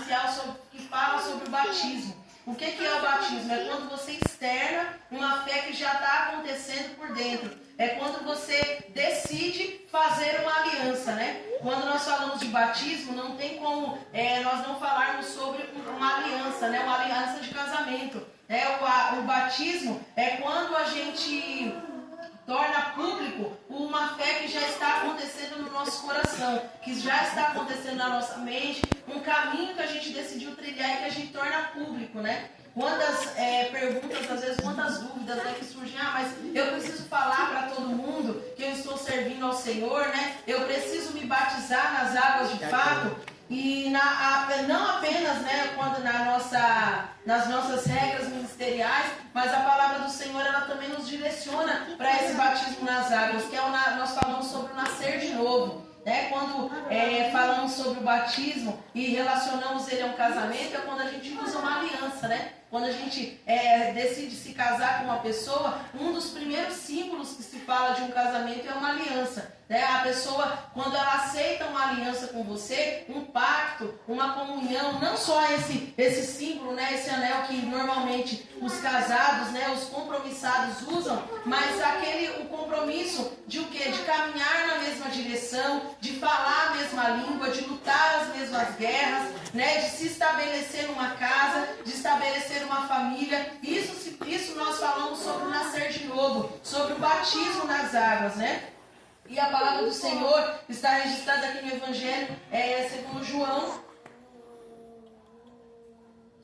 inicial que fala sobre o batismo. O que é o batismo? É quando você externa uma fé que já está acontecendo por dentro. É quando você decide fazer uma aliança, né? Quando nós falamos de batismo, não tem como nós não falarmos sobre uma aliança, né? Uma aliança de casamento. O batismo é quando a gente torna público uma fé que já está acontecendo no nosso coração, que já está acontecendo na nossa mente, um caminho que a gente decidiu trilhar e que a gente torna público, né? Quantas perguntas, às vezes, quantas dúvidas, né, que surgem, mas eu preciso falar para todo mundo que eu estou servindo ao Senhor, né? Eu preciso me batizar nas águas de fato. E não apenas, né, quando nas nossas regras ministeriais, mas a palavra do Senhor, ela também nos direciona para esse batismo nas águas, que nós falamos sobre o nascer de novo. Quando falamos sobre o batismo e relacionamos ele a um casamento, é quando a gente usa uma aliança, né? Quando a gente decide se casar com uma pessoa, um dos primeiros símbolos que se fala de um casamento é uma aliança. A pessoa, quando ela aceita uma aliança com você, um pacto, uma comunhão, não só esse símbolo, né, esse anel que normalmente os casados, né, os compromissados usam, mas o compromisso de o quê? De caminhar na mesma direção, de falar a mesma língua, de lutar as mesmas guerras, né, de se estabelecer numa casa, de estabelecer uma família. Isso nós falamos sobre o nascer de novo, sobre o batismo nas águas, né? E a palavra do Senhor está registrada aqui no Evangelho segundo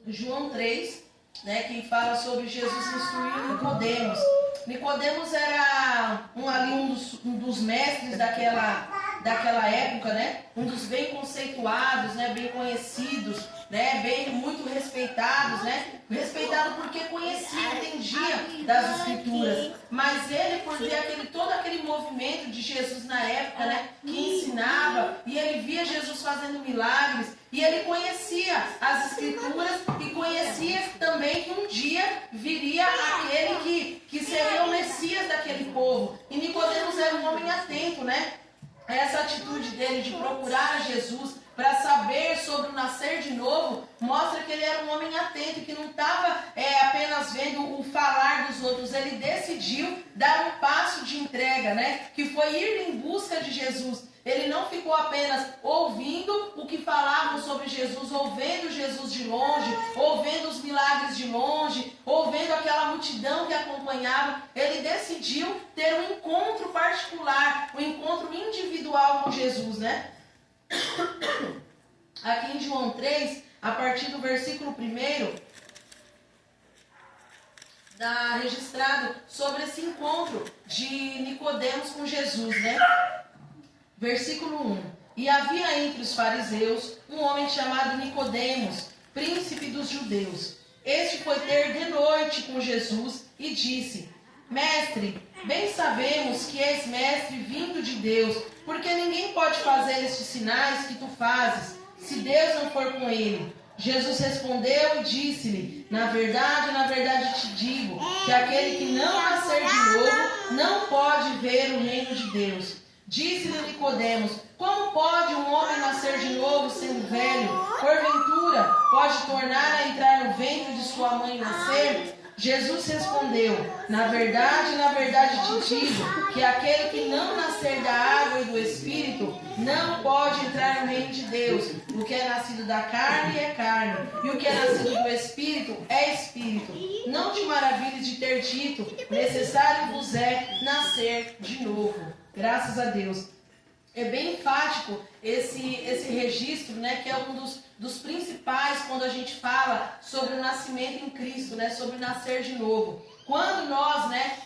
João 3, né, que fala sobre Jesus instruindo Nicodemos. Nicodemos era um dos mestres daquela época, né? Um dos bem conceituados, né? Bem conhecidos, né? Muito respeitados, né? Respeitado porque conhecia, entendia das Escrituras. Mas ele, por ver todo aquele movimento de Jesus na época, né? Que ensinava, e ele via Jesus fazendo milagres, e ele conhecia as Escrituras e conhecia também que um dia viria aquele que seria o Messias daquele povo. E Nicodemos era um homem atento, né? Essa atitude dele de procurar a Jesus para saber sobre o nascer de novo, mostra que ele era um homem atento, que não estava apenas vendo o falar dos outros. Ele decidiu dar um passo de entrega, né? Que foi ir em busca de Jesus. Ele não ficou apenas ouvindo o que falavam sobre Jesus, ou vendo Jesus de longe, ou vendo os milagres de longe, ou vendo aquela multidão que acompanhava. Ele decidiu ter um encontro particular, um encontro individual com Jesus, né? Aqui em João 3, a partir do versículo 1, está registrado sobre esse encontro de Nicodemos com Jesus, né? Versículo 1. E havia entre os fariseus um homem chamado Nicodemos, príncipe dos judeus. Este foi ter de noite com Jesus e disse: Mestre, bem sabemos que és mestre vindo de Deus, porque ninguém pode fazer estes sinais que tu fazes, se Deus não for com ele. Jesus respondeu e disse-lhe: na verdade te digo, que aquele que não nascer de novo não pode ver o reino de Deus. Disse-lhe Nicodemos: como pode um homem nascer de novo sendo velho? Porventura pode tornar a entrar no ventre de sua mãe e nascer? Jesus respondeu: na verdade te digo, que aquele que não nascer da água e do Espírito não pode entrar no reino de Deus. O que é nascido da carne é carne, e o que é nascido do Espírito é Espírito. Não te maravilhes de ter dito: necessário vos é nascer de novo. Graças a Deus. É bem enfático esse registro, né, que é um dos principais quando a gente fala sobre o nascimento em Cristo, né, sobre nascer de novo. Quando nós, né,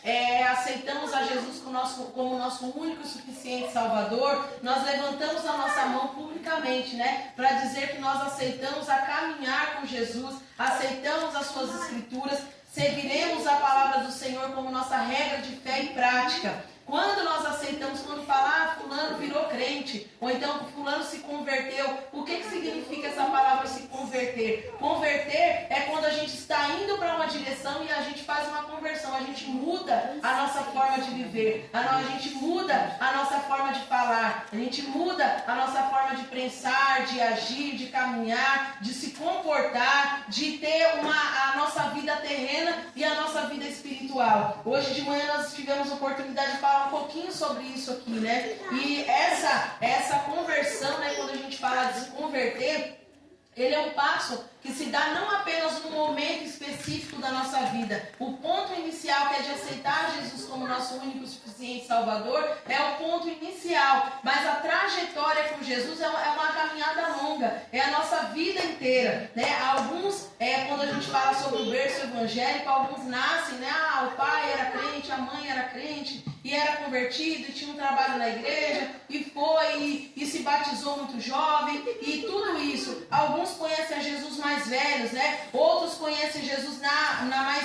aceitamos a Jesus como nosso único e suficiente Salvador, nós levantamos a nossa mão publicamente, né, para dizer que nós aceitamos a caminhar com Jesus, aceitamos as suas Escrituras, seguiremos a palavra do Senhor como nossa regra de fé e prática. Quando nós aceitamos, quando falar, fulano virou crente, ou então fulano se converteu, o que significa essa palavra se converter? converter. Converter é quando a gente está indo para uma direção e a gente faz uma conversão, a gente muda a nossa forma de viver, a gente muda a nossa forma de falar, a gente muda a nossa forma de pensar, de agir, de caminhar, de se comportar, de ter a nossa vida terrena e a nossa vida espiritual. Hoje de manhã nós tivemos a oportunidade de falar um pouquinho sobre isso aqui, né? E essa conversão, né, quando a gente fala de se converter, ele é um passo que se dá não apenas num momento específico da nossa vida. O ponto inicial, que é de aceitar Jesus como nosso único e suficiente Salvador, é o ponto inicial. Mas a trajetória com Jesus é uma caminhada longa, é a nossa vida inteira, né? Alguns, quando a gente fala sobre o berço evangélico, alguns nascem, né? O pai era crente, a mãe era crente, e era convertido, e tinha um trabalho na igreja, e foi, e se batizou muito jovem, e tudo isso. Alguns conhecem a Jesus mais velhos, né? Outros conhecem Jesus na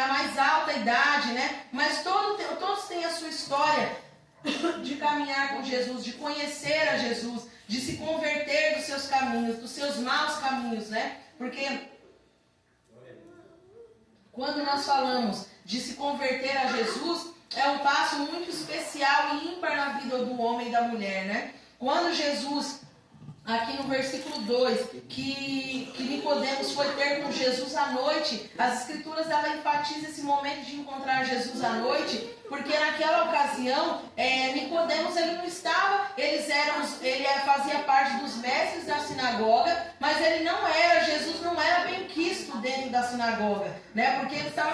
mais alta idade, né? Mas todos têm a sua história de caminhar com Jesus, de conhecer a Jesus, de se converter dos seus caminhos, dos seus maus caminhos, né? Porque quando nós falamos de se converter a Jesus, é um passo muito especial e ímpar na vida do homem e da mulher, né? Quando Jesus, aqui no versículo 2, que Nicodemos foi ter com Jesus à noite, as escrituras ela enfatiza esse momento de encontrar Jesus à noite, porque naquela ocasião, Nicodemos ele não estava, ele fazia parte dos mestres da sinagoga, mas Jesus não era bem quisto dentro da sinagoga, né? Porque ele estava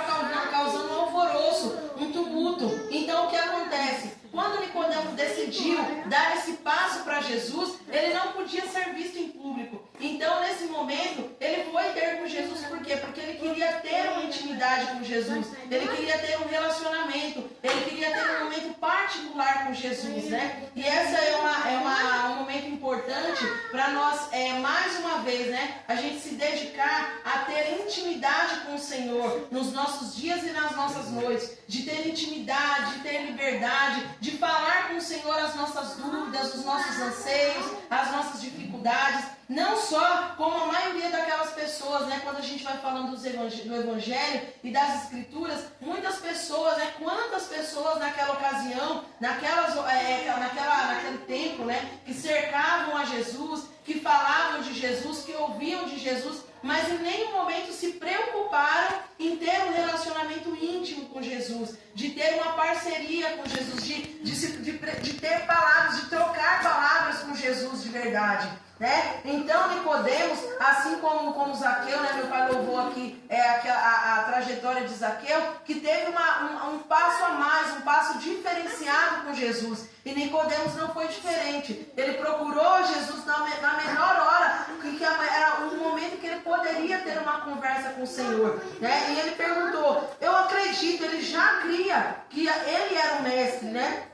causando um alvoroço, um tumulto. Então o que acontece? Quando Nicodemos decidiu dar esse passo para Jesus, ele não podia ser visto em público. Então, nesse momento, ele foi ter com Jesus. Por quê? Porque ele queria ter uma intimidade com Jesus. Ele queria ter um relacionamento. Ele queria ter um momento particular com Jesus, né? E essa é um momento importante para nós, mais uma vez, né? A gente se dedicar a ter intimidade com o Senhor nos nossos dias e nas nossas noites. De ter intimidade, de ter liberdade, de falar com o Senhor as nossas dúvidas, os nossos anseios, as nossas dificuldades, não só como a maioria daquelas pessoas, né, quando a gente vai falando do Evangelho e das Escrituras, muitas pessoas, né, quantas pessoas naquela ocasião, naquele tempo, né, que cercavam a Jesus, que falavam de Jesus, que ouviam de Jesus, mas em nenhum momento se preocuparam em ter um relacionamento íntimo com Jesus, de ter uma parceria com Jesus, de ter palavras, de trocar palavras com Jesus de verdade, né? Então Nicodemos, assim como Zaqueu, né, meu pai louvou aqui a trajetória de Zaqueu, que teve um passo a mais, um passo diferenciado com Jesus. E Nicodemos não foi diferente. Ele procurou Jesus na menor hora, que era um momento que ele poderia ter uma conversa com o Senhor, né? E ele perguntou, eu acredito, ele já cria que ele era o mestre, né?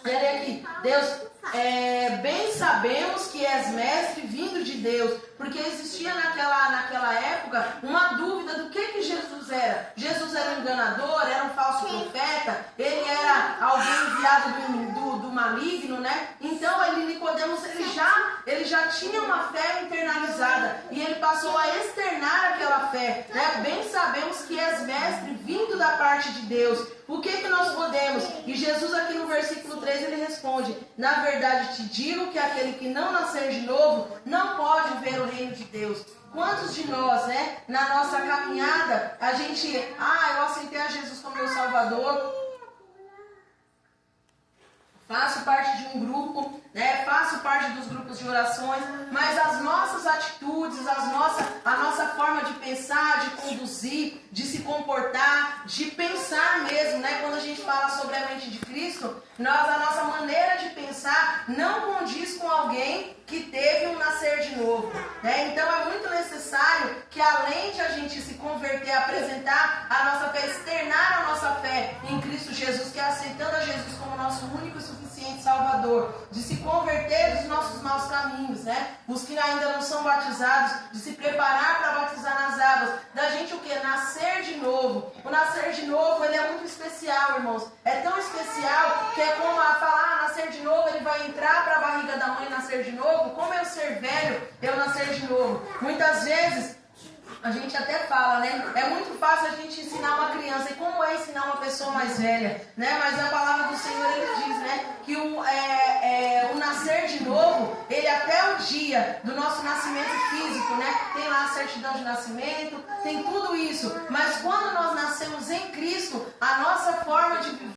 Ele aqui, Deus, bem sabemos que és mestre vindo de Deus, porque existia naquela época uma dúvida do que Jesus era. Jesus era um enganador, era um falso profeta, ele era alguém enviado do maligno, né? Então Nicodemos, ele já tinha uma fé internalizada e ele passou a externar aquela fé, né? Bem sabemos que és mestre vindo da parte de Deus. O que nós podemos? E Jesus aqui no versículo 3 ele responde, na verdade te digo que aquele que não nascer de novo não pode ver o reino de Deus. Quantos de nós, né, na nossa caminhada, a gente, eu aceitei a Jesus como meu Salvador, faço parte de um grupo, né? Faço parte dos grupos de orações, mas as nossas atitudes, a nossa forma de pensar, de conduzir, de se comportar, de pensar mesmo, né? Quando a gente fala sobre a mente de Cristo, a nossa maneira de pensar não condiz com alguém que teve um nascer de novo, né? Então é muito necessário que, além de a gente se converter, apresentar a nossa fé, externar a nossa fé em Cristo Jesus, que é aceitando a Jesus como nosso único e suficiente Salvador, de se converter dos nossos maus caminhos, né? Os que ainda não são batizados, de se preparar para batizar nas águas, da gente o que? Nascer de novo. O nascer de novo, ele é muito especial, irmãos. É tão especial que é como a falar, nascer de novo, ele vai entrar para a barriga da mãe e nascer de novo. Como eu ser velho, eu nascer de novo. Muitas vezes, a gente até fala, né? É muito fácil a gente ensinar uma criança. E como é ensinar uma pessoa mais velha, né? Mas a palavra do Senhor, ele diz, né? Que o nascer de novo, ele até o dia do nosso nascimento físico, né? Tem lá a certidão de nascimento, tem tudo isso. Mas quando nós